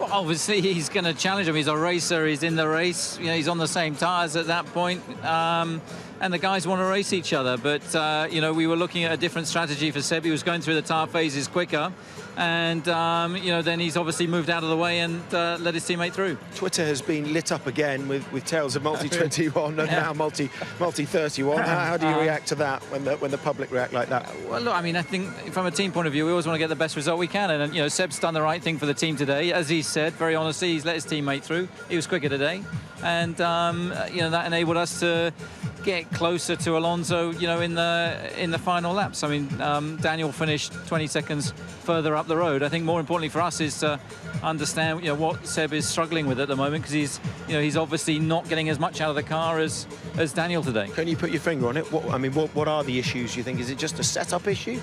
Well, obviously he's going to challenge him. He's a racer. He's in the race. You know, he's on the same tyres at that point. And the guys want to race each other. But, you know, we were looking at a different strategy for Seb. He was going through the tyre phases quicker. And, you know, then he's obviously moved out of the way and let his teammate through. Twitter has been lit up again with tales of multi-21 and now multi-31. How do you react to that when the public react like that? Well, look, I mean, I think from a team point of view, we always want to get the best result we can. And, you know, Seb's done the right thing for the team today. As he said, very honestly, he's let his teammate through. He was quicker today. And, you know, that enabled us to get closer to Alonso, you know, in the final laps. I mean, Daniel finished 20 seconds further up the road. I think more importantly for us is to understand, you know, what Seb is struggling with at the moment, because he's obviously not getting as much out of the car as Daniel today. Can you put your finger on it? What are the issues, you think? Is it just a setup issue?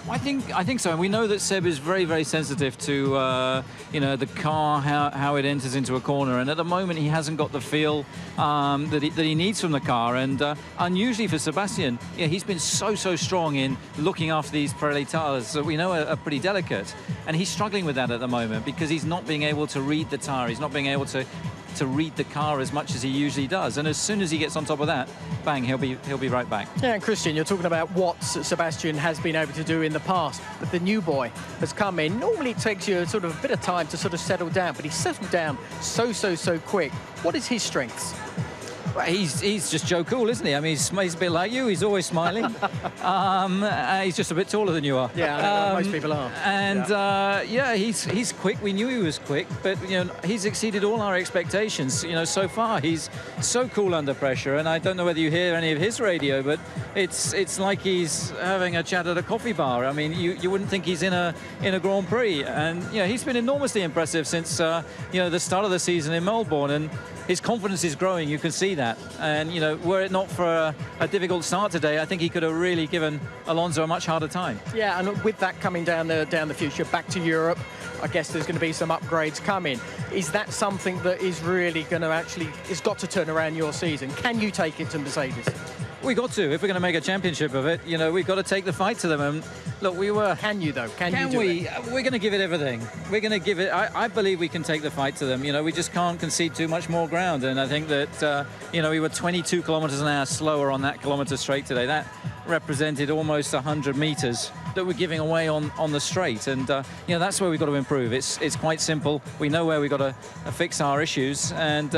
I think so, and we know that Seb is very, very sensitive to you know, the car, how it enters into a corner, and at the moment he hasn't got the feel that he needs from the car. And unusually for Sebastian, yeah, he's been so strong in looking after these Pirelli tyres that we know are pretty delicate, and he's struggling with that at the moment because he's not being able to read the tyre, he's not being able to read the car as much as he usually does. And as soon as he gets on top of that, bang, he'll be right back. Yeah, and Christian, you're talking about what Sebastian has been able to do in the past, but the new boy has come in. Normally it takes you sort of a bit of time to sort of settle down, but he's settled down so quick. What is his strengths? Well, he's just Joe Cool, isn't he? I mean, he's a bit like you. He's always smiling. He's just a bit taller than you are. Yeah, most people are. And yeah, he's quick. We knew he was quick, but you know, he's exceeded all our expectations. You know, so far he's so cool under pressure. And I don't know whether you hear any of his radio, but it's like he's having a chat at a coffee bar. I mean, you wouldn't think he's in a Grand Prix. And you know, he's been enormously impressive since you know, the start of the season in Melbourne. And his confidence is growing, you can see that. And, you know, were it not for a difficult start today, I think he could have really given Alonso a much harder time. Yeah, and with that coming down the future, back to Europe, I guess there's going to be some upgrades coming. Is that something that is really going to it's got to turn around your season? Can you take it to Mercedes? We got to. If we're going to make a championship of it, you know, we've got to take the fight to them. And look, we were... Can you, though? Can you do it? We're going to give it everything. We're going to give it... I believe we can take the fight to them. You know, we just can't concede too much more ground. And I think that, you know, we were 22 kilometres an hour slower on that kilometre straight today. That represented almost 100 metres that we're giving away on the straight. And, you know, that's where we've got to improve. It's quite simple. We know where we've got to fix our issues. And,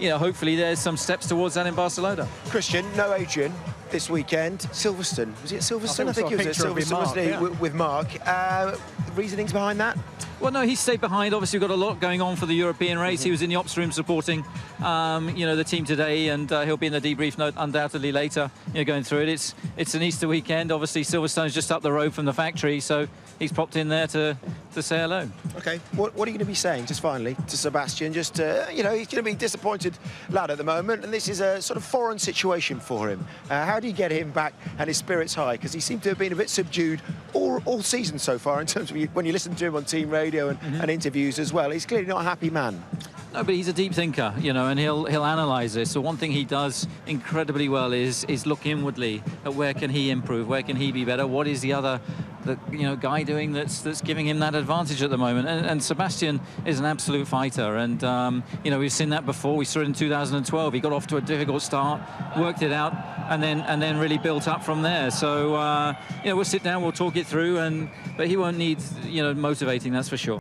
you know, hopefully there's some steps towards that in Barcelona. Christian, no Adrian this weekend. Silverstone. Was it Silverstone? I think it was at Silverstone, wasn't he? Yeah. With Mark. Reasonings behind that? Well, no, he stayed behind. Obviously, we've got a lot going on for the European race. He was in the ops room supporting, you know, the team today, and he'll be in the debrief note undoubtedly later, you know, going through it. It's an Easter weekend. Obviously, Silverstone's just up the road from the factory, so he's popped in there to say hello. Okay, what are you going to be saying, just finally, to Sebastian? Just, you know, he's going to be a disappointed lad at the moment, and this is a sort of foreign situation for him. How do you get him back and his spirits high? Because he seemed to have been a bit subdued all season so far, in terms of when you listen to him on team radio and interviews as well. He's clearly not a happy man. No, but he's a deep thinker, you know, and he'll analyse this. So one thing he does incredibly well is look inwardly at where can he improve, where can he be better, what is the you know, guy doing that's giving him that advantage at the moment. And Sebastian is an absolute fighter, and you know, we've seen that before. We saw it in 2012. He got off to a difficult start, worked it out, and then really built up from there. So you know, we'll sit down, we'll talk it through, but he won't need, you know, motivating, that's for sure.